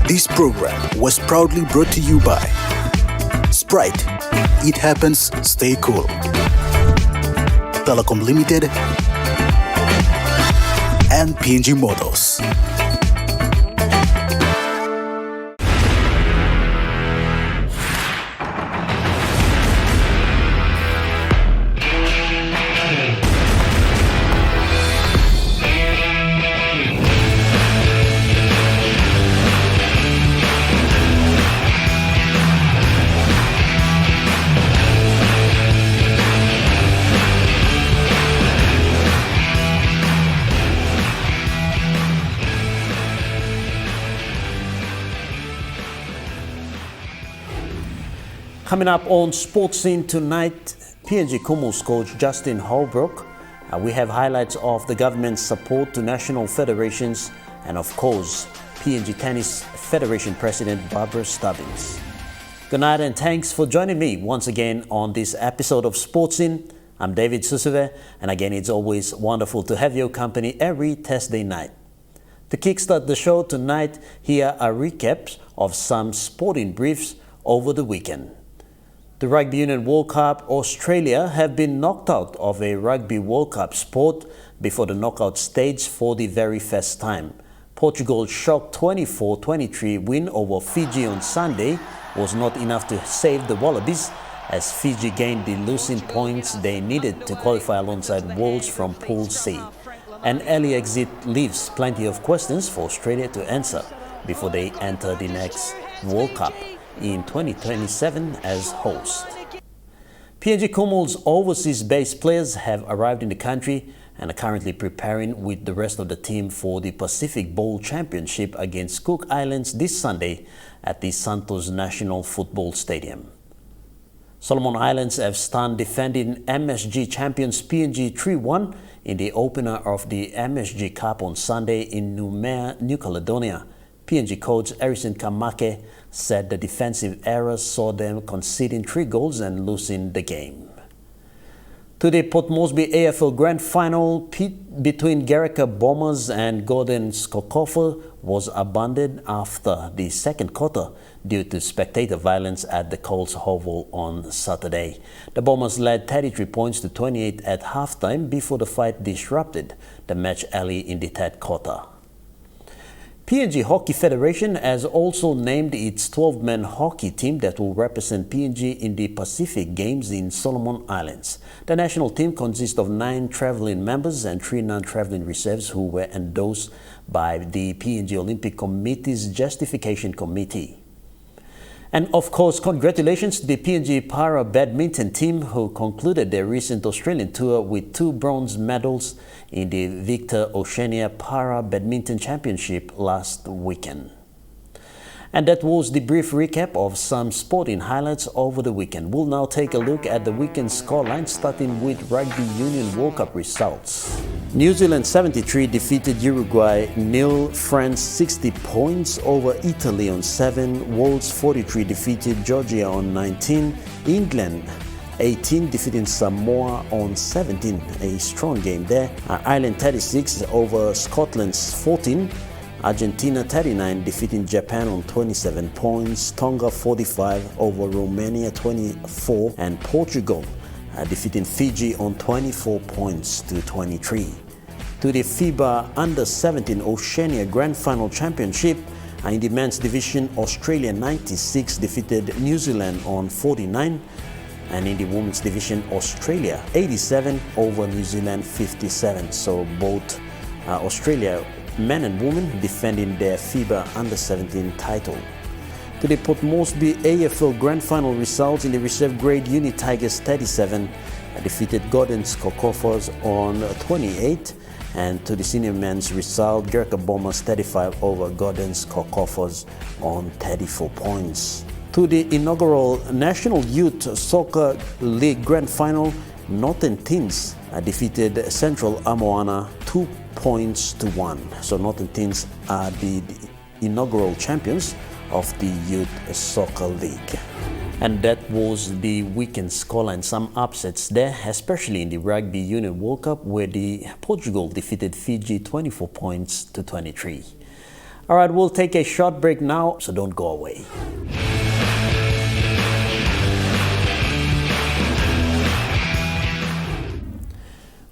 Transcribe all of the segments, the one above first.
This program was proudly brought to you by Sprite, It Happens, Stay Cool, Telecom Limited, and PNG Motors. Coming up on Sports Scene tonight, PNG Kumuls coach Justin Holbrook. We have highlights of the government's support to national federations and, of course, PNG Tennis Federation President Barbara Stubbins. Good night and thanks for joining me once again on this episode of Sports Scene. I'm David Susuve, and again, it's always wonderful to have your company every Thursday night. To kickstart the show tonight, here are recaps of some sporting briefs over the weekend. The Rugby Union World Cup Australia have been knocked out of a Rugby World Cup sport before the knockout stage for the very first time. Portugal's shock 24-23 win over Fiji on Sunday was not enough to save the Wallabies as Fiji gained the losing points they needed to qualify alongside Wales from Pool C. An early exit leaves plenty of questions for Australia to answer before they enter the next World Cup in 2027 as host. PNG Kumuls overseas-based players have arrived in the country and are currently preparing with the rest of the team for the Pacific Bowl Championship against Cook Islands this Sunday at the Santos National Football Stadium. Solomon Islands have stunned defending MSG champions PNG 3-1 in the opener of the MSG Cup on Sunday in Noumea, New Caledonia. PNG coach Erison Kamake said the defensive errors saw them conceding 3 goals and losing the game. Today, Port Moresby AFL Grand Final between Garrick Bombers and Gordon Skokofer was abandoned after the second quarter due to spectator violence at the Coles Oval on Saturday. The Bombers led 33 points to 28 at halftime before the fight disrupted the match early in the third quarter. PNG Hockey Federation has also named its 12-man hockey team that will represent PNG in the Pacific Games in Solomon Islands. The national team consists of 9 traveling members and 3 non-traveling reserves who were endorsed by the PNG Olympic Committee's Justification Committee. And of course, congratulations to the PNG Para Badminton team who concluded their recent Australian tour with 2 bronze medals in the Victor Oceania Para Badminton Championship last weekend. And that was the brief recap of some sporting highlights over the weekend. We'll now take a look at the weekend scoreline, starting with Rugby Union World Cup results. New Zealand 73 defeated Uruguay 0, France 60 points over Italy on 7, Wales 43 defeated Georgia on 19, England 18 defeating Samoa on 17, a strong game there. Ireland 36 over Scotland's 14, Argentina 39 defeating Japan on 27 points, Tonga 45 over Romania 24, and Portugal defeating Fiji on 24 points to 23. To the FIBA Under-17 Oceania Grand Final Championship, in the men's division, Australia 96 defeated New Zealand on 49, and in the women's division, Australia 87 over New Zealand 57. So both Australia men and women defending their FIBA Under-17 title. To the Port Moresby AFL Grand Final results, in the reserve grade, Uni Tigers 37 defeated Gordon Skokofos on 28, and to the senior men's result, Garrick Bombers 35 over Gordon Skokofos on 34 points. To the inaugural National Youth Soccer League Grand Final, Northern Teens defeated Central Amoana 2 points to 1. So Northern Teens are the inaugural champions of the Youth Soccer League. And that was the weekend scoreline. Some upsets there, especially in the Rugby Union World Cup, where Portugal defeated Fiji 24 points to 23. All right, we'll take a short break now, so don't go away.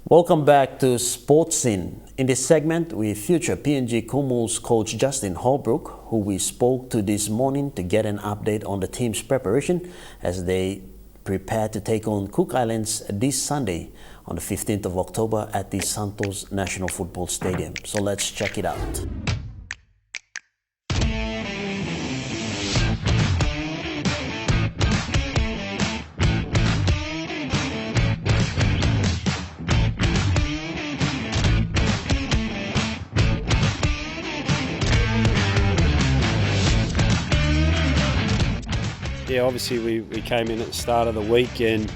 Welcome back to Sports Scene. In this segment, we feature PNG Kumuls coach Justin Holbrook, who we spoke to this morning to get an update on the team's preparation as they prepare to take on Cook Islands this Sunday on the 15th of October at the Santos National Football Stadium. So let's check it out. Yeah, obviously we came in at the start of the week and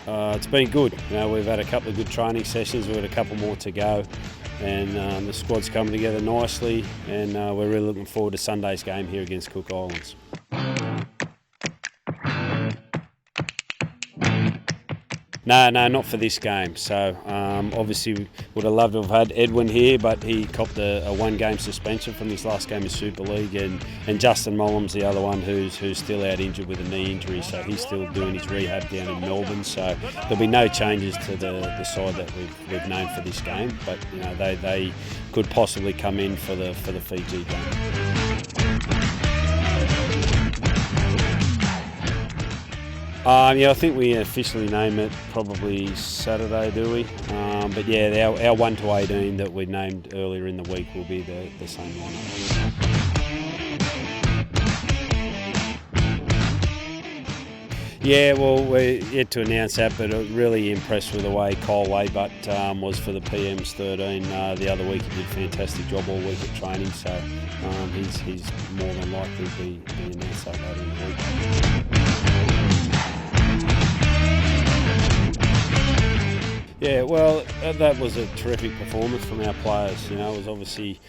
it's been good. You know, we've had a couple of good training sessions, we've got a couple more to go, and the squad's coming together nicely, and we're really looking forward to Sunday's game here against Cook Islands. No, not for this game. So obviously we would have loved to have had Edwin here, but he copped a one-game suspension from his last game in Super League, and Justin Holbrook's the other one who's still out injured with a knee injury, so he's still doing his rehab down in Melbourne. So there'll be no changes to the side that we've named for this game, but you know they could possibly come in for the Fiji game. Yeah, I think we officially name it probably Saturday, do we? But yeah, our 1 to 18 that we named earlier in the week will be the same lineup. Yeah, well, we're yet to announce that, but really impressed with the way Kyle Waybutt was for the PM's 13 the other week. He did a fantastic job all week at training, so he's more than likely to be announced that later in the week. Yeah, well, that was a terrific performance from our players. You know, it was obviously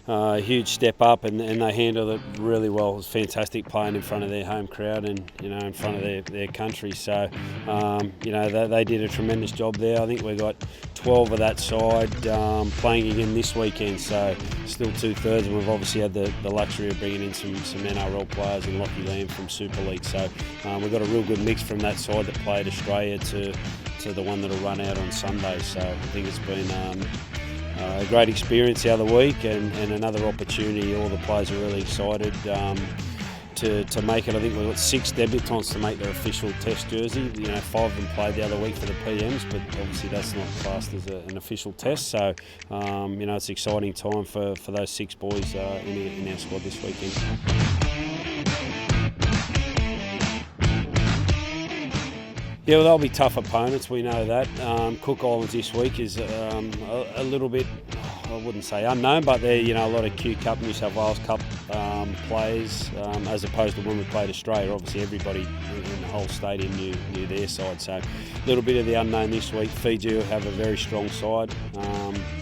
a huge step up, and they handled it really well. It was fantastic playing in front of their home crowd and, you know, in front of their country. So, you know, they did a tremendous job there. I think we got 12 of that side playing again this weekend, so still 2/3, and we've obviously had the luxury of bringing in some NRL players and Lockie Lamb from Super League. So we've got a real good mix from that side that played Australia to the one that'll run out on Sunday. So I think it's been a great experience the other week and another opportunity. All the players are really excited to make it. I think we've got 6 debutants to make their official test jersey. You know, 5 of them played the other week for the PMs, but obviously that's not classed as an official test. So, you know, it's an exciting time for those 6 boys in our squad this weekend. Yeah, well, they'll be tough opponents, we know that. Cook Islands this week is a little bit, I wouldn't say unknown, but they're, you know, a lot of Q Cup, New South Wales Cup players, as opposed to when we played Australia. Obviously everybody in the whole stadium knew their side, so a little bit of the unknown this week. Fiji will have a very strong side.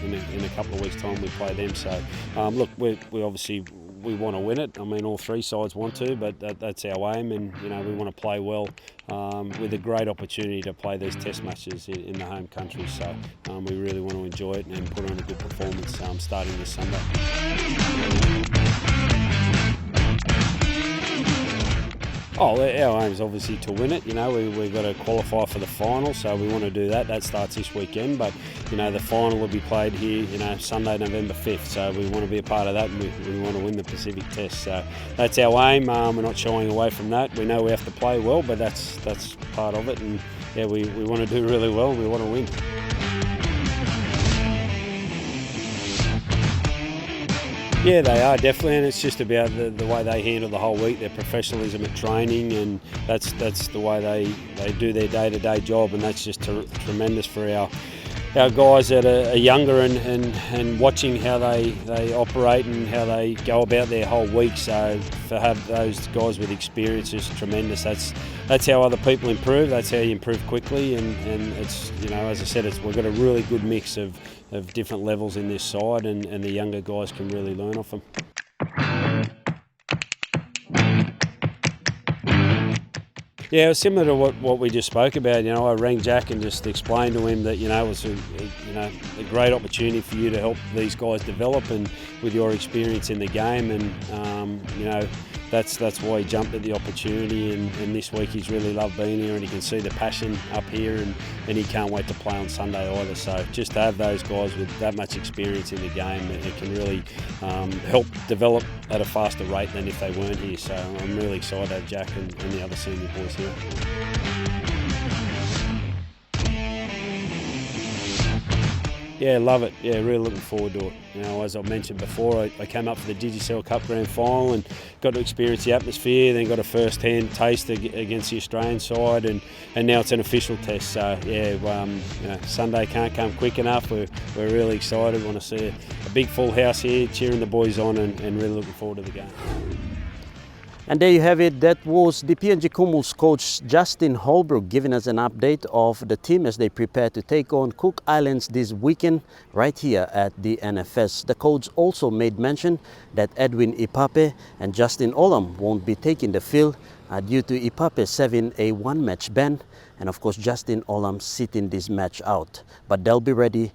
In a couple of weeks' time we play them, so look, we obviously we want to win it. I mean, all 3 sides want to, but that's our aim, and you know we want to play well with a great opportunity to play these test matches in the home country. So we really want to enjoy it and put on a good performance starting this Sunday. Oh, our aim is obviously to win it. You know, we've got to qualify for the final, so we want to do that. That starts this weekend, but you know, the final will be played here, you know, Sunday, November 5th. So we want to be a part of that, and we want to win the Pacific Test. So that's our aim. We're not shying away from that. We know we have to play well, but that's part of it. And yeah, we want to do really well, and we want to win. Yeah, they are definitely, and it's just about the way they handle the whole week, their professionalism at training, and that's the way they do their day-to-day job, and that's just tremendous for our guys that are younger and watching how they operate and how they go about their whole week. So to have those guys with experience is tremendous. That's how other people improve. That's how you improve quickly, and it's, you know, as I said, we've got a really good mix of different levels in this side, and the younger guys can really learn off them. Yeah, it was similar to what we just spoke about. You know, I rang Jack and just explained to him that, you know, it was a great opportunity for you to help these guys develop and with your experience in the game, and that's why he jumped at the opportunity, and this week he's really loved being here, and he can see the passion up here, and he can't wait to play on Sunday either. So just to have those guys with that much experience in the game, it can really help develop at a faster rate than if they weren't here. So I'm really excited to have Jack and the other senior boys here. Yeah, love it. Yeah, really looking forward to it. As I mentioned before, I came up for the Digicel Cup Grand Final and got to experience the atmosphere, then got a first-hand taste against the Australian side, and now it's an official test. So yeah, Sunday can't come quick enough. We're really excited. Want to see a big full house here, cheering the boys on, and really looking forward to the game. And there you have it. That was the PNG Kumuls coach Justin Holbrook giving us an update of the team as they prepare to take on Cook Islands this weekend right here at the NFS. The coach also made mention that Edwin Ipape and Justin Olam won't be taking the field due to Ipape serving a one-match ban, and of course Justin Olam sitting this match out. But they'll be ready.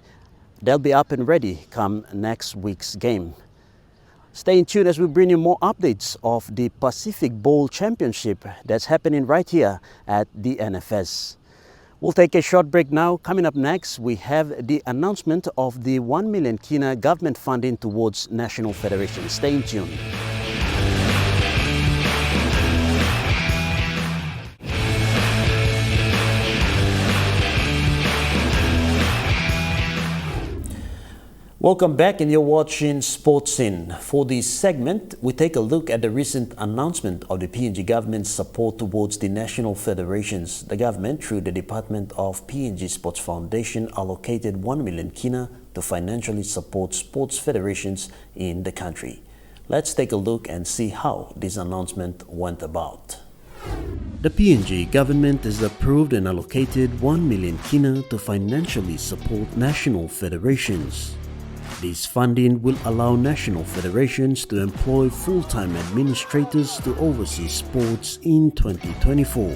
They'll be up and ready come next week's game. Stay tuned as we bring you more updates of the Pacific Bowl Championship that's happening right here at the NFS. We'll take a short break now. Coming up next, we have the announcement of the 1 million kina government funding towards National Federation. Stay tuned. Welcome back, and you're watching Sports In. For this segment, we take a look at the recent announcement of the PNG government's support towards the national federations. The government, through the Department of PNG Sports Foundation, allocated 1 million kina to financially support sports federations in the country. Let's take a look and see how this announcement went about. The PNG government has approved and allocated 1 million kina to financially support national federations. This funding will allow national federations to employ full-time administrators to oversee sports in 2024.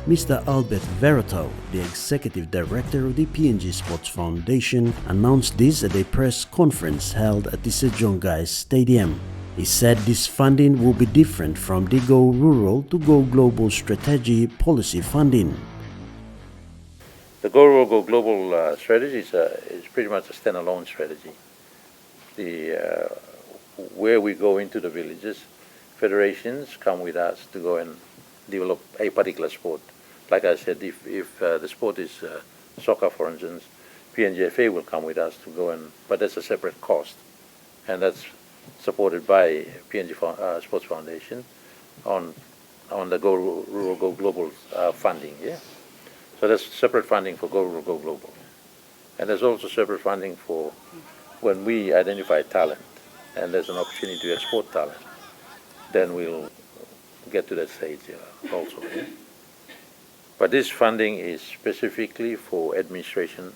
Mr. Albert Verito, the Executive Director of the PNG Sports Foundation, announced this at a press conference held at the Sejongais Stadium. He said this funding will be different from the Go Rural to Go Global strategy policy funding. The Go Rural, Go Global strategy is pretty much a standalone strategy. Where we go into the villages, federations come with us to go and develop a particular sport. Like I said, if the sport is soccer, for instance, PNGFA will come with us to go but that's a separate cost, and that's supported by PNG Sports Foundation on the Go Rural, Go Global funding. Yeah, so there's separate funding for Go Rural, Go Global, and there's also separate funding for when we identify talent and there's an opportunity to export talent, then we'll get to that stage also. Yeah? But this funding is specifically for administration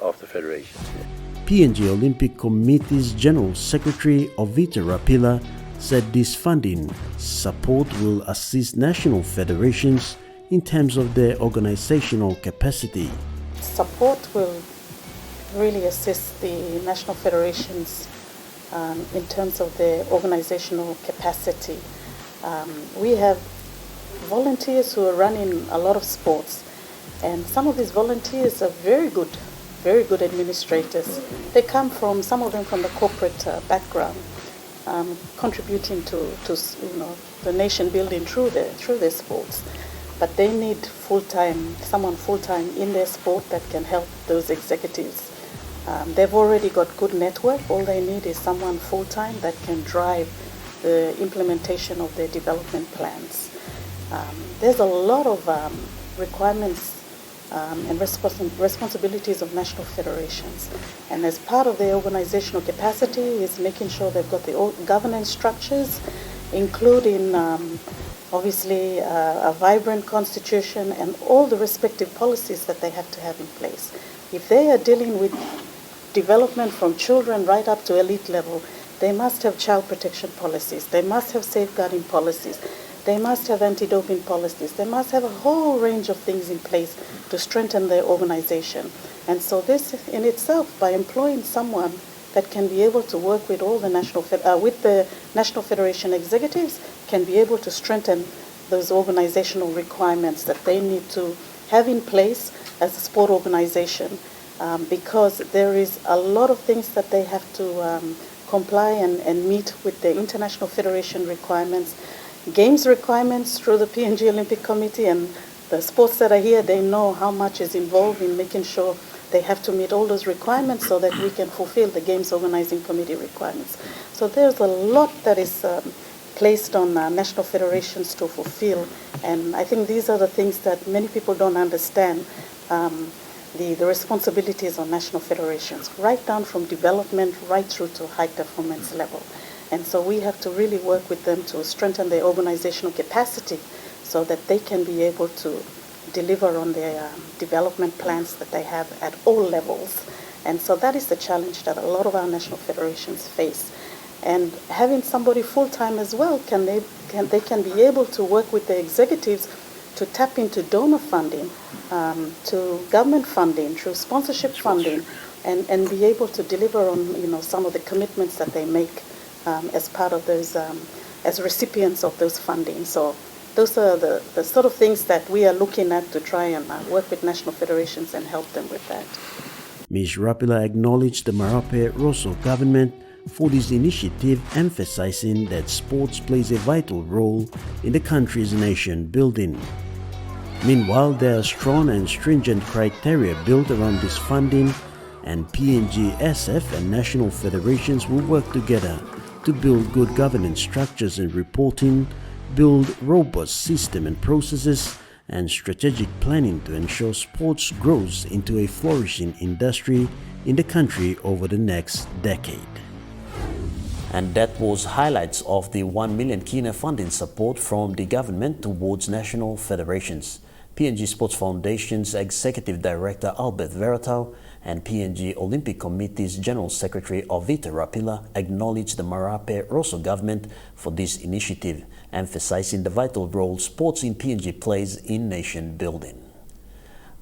of the federations. Yeah? PNG Olympic Committee's General Secretary Ovita Rapila said this funding support will assist national federations in terms of their organizational capacity. Support will really assist the national federations in terms of their organizational capacity. We have volunteers who are running a lot of sports, and some of these volunteers are very good administrators. They come from, some of them from the corporate background, contributing to the nation building through their sports. But they need someone full-time in their sport that can help those executives. They've already got good network. All they need is someone full-time that can drive the implementation of their development plans. There's a lot of requirements and responsibilities of national federations. And as part of their organizational capacity is making sure they've got the governance structures, including obviously a vibrant constitution and all the respective policies that they have to have in place. If they are dealing with development from children right up to elite level, they must have child protection policies. They must have safeguarding policies. They must have anti-doping policies. They must have a whole range of things in place to strengthen their organization. And so this in itself, by employing someone that can be able to work with all the with the National Federation executives, can be able to strengthen those organizational requirements that they need to have in place as a sport organization, because there is a lot of things that they have to comply and meet with the International Federation requirements, games requirements through the PNG Olympic Committee, and the sports that are here, they know how much is involved in making sure they have to meet all those requirements so that we can fulfill the Games Organizing Committee requirements. So there's a lot that is placed on national federations to fulfill, and I think these are the things that many people don't understand, the responsibilities on national federations, right down from development right through to high performance level. And so we have to really work with them to strengthen their organizational capacity so that they can be able to deliver on their development plans that they have at all levels. And so that is the challenge that a lot of our national federations face. And having somebody full-time as well, they can be able to work with the executives to tap into donor funding, to government funding, through sponsorship funding, and be able to deliver on some of the commitments that they make as part of those, as recipients of those funding. So those are the sort of things that we are looking at to try and work with national federations and help them with that. Ms. Rapila acknowledged the Marape Rosso government for this initiative, emphasizing that sports plays a vital role in the country's nation building. Meanwhile, there are strong and stringent criteria built around this funding, and PNG SF and national federations will work together to build good governance structures and reporting, build robust system and processes, and strategic planning to ensure sports grows into a flourishing industry in the country over the next decade. And that was highlights of the 1 million kina funding support from the government towards national federations. PNG Sports Foundation's Executive Director Albert Veratau and PNG Olympic Committee's General Secretary Ovita Rapila acknowledged the Marape Rosso government for this initiative, emphasizing the vital role sports in PNG plays in nation building.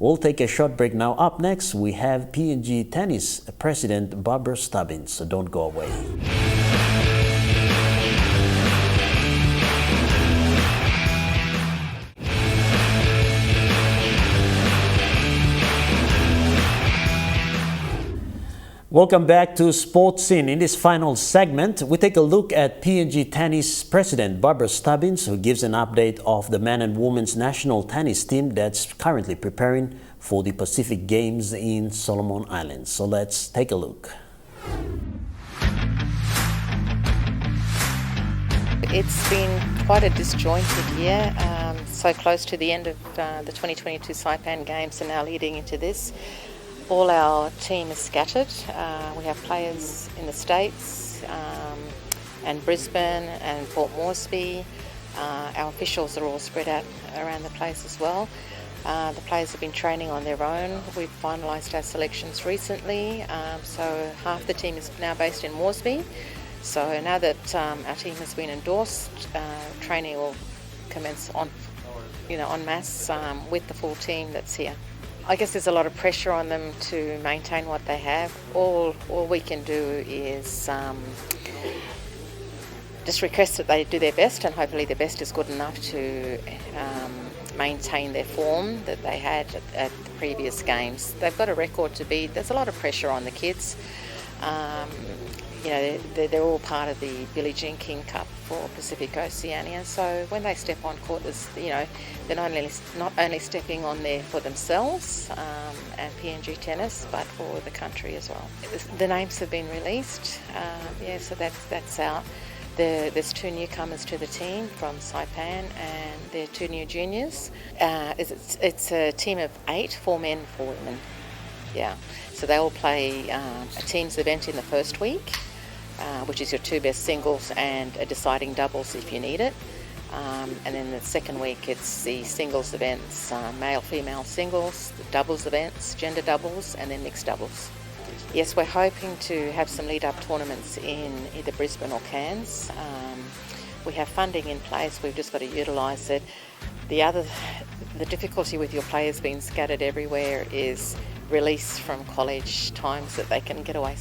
We'll take a short break now. Up next, we have PNG Tennis President Barbara Stubbins, so don't go away. Welcome back to Sports Scene. In this final segment, we take a look at PNG Tennis President Barbara Stubbins, who gives an update of the men and women's national tennis team that's currently preparing for the Pacific Games in Solomon Islands. So let's take a look. It's been quite a disjointed year, so close to the end of the 2022 Saipan Games and now leading into this. All our team is scattered. We have players in the States and Brisbane and Port Moresby. Our officials are all spread out around the place as well. The players have been training on their own. We've finalised our selections recently, so half the team is now based in Moresby. So now that our team has been endorsed, training will commence en masse with the full team that's here. I guess there's a lot of pressure on them to maintain what they have. All we can do is just request that they do their best, and hopefully their best is good enough to maintain their form that they had at the previous games. They've got a record to beat. There's a lot of pressure on the kids. They're all part of the Billie Jean King Cup for Pacific Oceania. So when they step on court, they're not only stepping on there for themselves and PNG tennis, but for the country as well. The names have been released. So that's out. There's 2 newcomers to the team from Saipan, and there are 2 new juniors. It's a team of 8, 4 men, 4 women. Yeah. So they all play a teams event in the first week, which is your 2 best singles and a deciding doubles if you need it. And then the second week it's the singles events, male-female singles, the doubles events, gender doubles, and then mixed doubles. Yes, we're hoping to have some lead-up tournaments in either Brisbane or Cairns. We have funding in place, we've just got to utilise it. The difficulty with your players being scattered everywhere is release from college times that they can get away,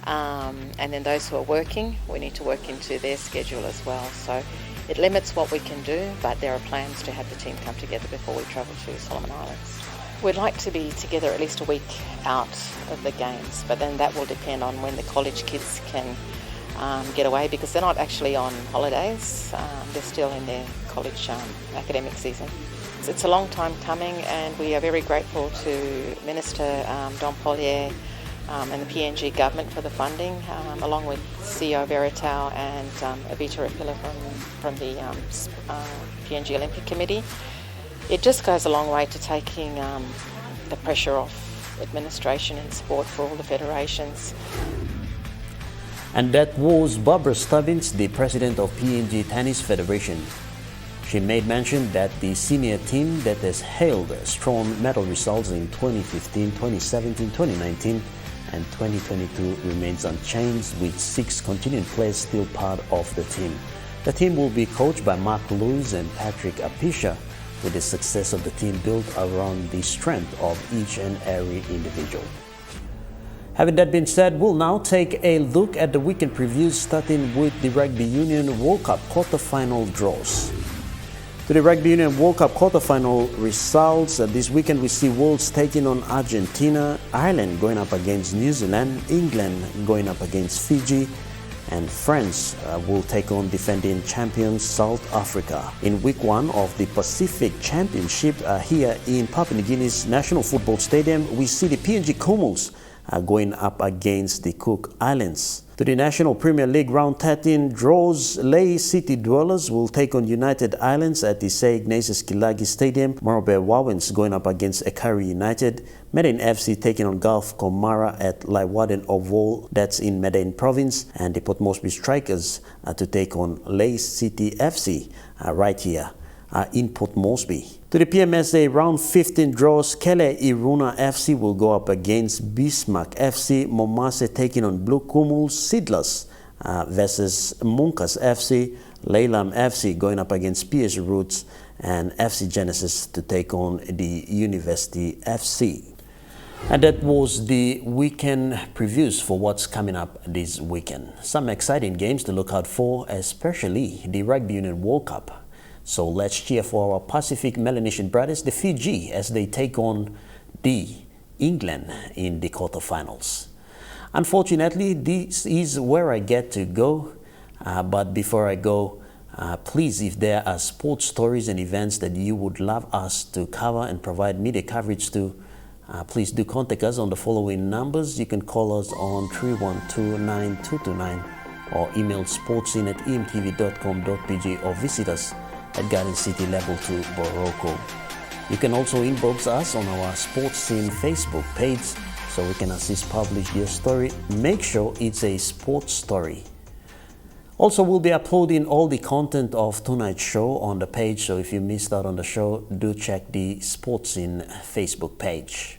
and then those who are working, we need to work into their schedule as well. So it limits what we can do, but there are plans to have the team come together before we travel to Solomon Islands. We'd like to be together at least a week out of the games, but then that will depend on when the college kids can get away, because they're not actually on holidays, they're still in their college academic season. It's a long time coming, and we are very grateful to Minister Don Pollier and the PNG government for the funding, along with CEO Veritao and Evita Rapilla from the PNG Olympic Committee. It just goes a long way to taking the pressure off administration and sport for all the federations. And that was Barbara Stubbins, the president of PNG Tennis Federation. She made mention that the senior team that has held strong medal results in 2015, 2017, 2019 and 2022 remains unchanged, with 6 continuing players still part of the team. The team will be coached by Mark Lewis and Patrick Apisha, with the success of the team built around the strength of each and every individual. Having that been said, we'll now take a look at the weekend previews, starting with the Rugby Union World Cup quarter-final draws. To the Rugby Union World Cup quarter-final results, this weekend we see Wales taking on Argentina, Ireland going up against New Zealand, England going up against Fiji, and France will take on defending champions South Africa. In week 1 of the Pacific Championship here in Papua New Guinea's National Football Stadium, we see the PNG Kumuls going up against the Cook Islands. To the National Premier League Round 13 draws, Lae City Dwellers will take on United Islands at the St. Ignatius Kilagi Stadium. Morobe Wawens going up against Ekari United. Medan FC taking on Gulf Komara at Leeuwarden Oval, that's in Medan Province. And the Port Moresby Strikers to take on Lae City FC right here in Port Moresby. To the PMSA Round 15 draws, Kele Iruna FC will go up against Bismarck FC, Momase taking on Blue Kumuls, Sidlas versus Munkas FC, Leylam FC going up against PS Roots, and FC Genesis to take on the University FC. And that was the weekend previews for what's coming up this weekend. Some exciting games to look out for, especially the Rugby Union World Cup. So let's cheer for our Pacific Melanesian brothers, the Fiji, as they take on the England in the quarterfinals. Unfortunately, this is where I get to go. But before I go, please, if there are sports stories and events that you would love us to cover and provide media coverage to, please do contact us on the following numbers. You can call us on 312-9229 or email sportsin@emtv.com.pg or visit us at Garden City Level 2, Boroko. You can also inbox us on our Sports Scene Facebook page so we can assist publish your story. Make sure it's a sports story. Also, we'll be uploading all the content of tonight's show on the page, so if you missed out on the show, do check the Sports Scene Facebook page.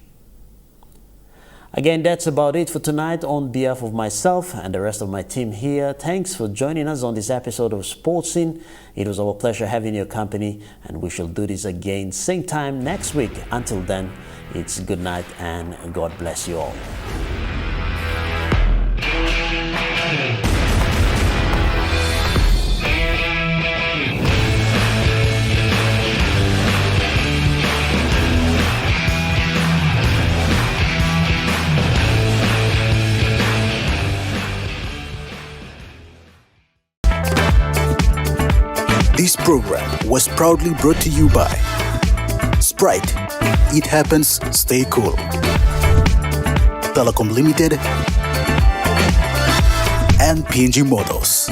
Again, that's about it for tonight. On behalf of myself and the rest of my team here, thanks for joining us on this episode of Sports Scene. It was our pleasure having your company, and we shall do this again same time next week. Until then, it's good night and God bless you all. This program was proudly brought to you by Sprite. It happens, stay cool. Telecom Limited and PNG Motors.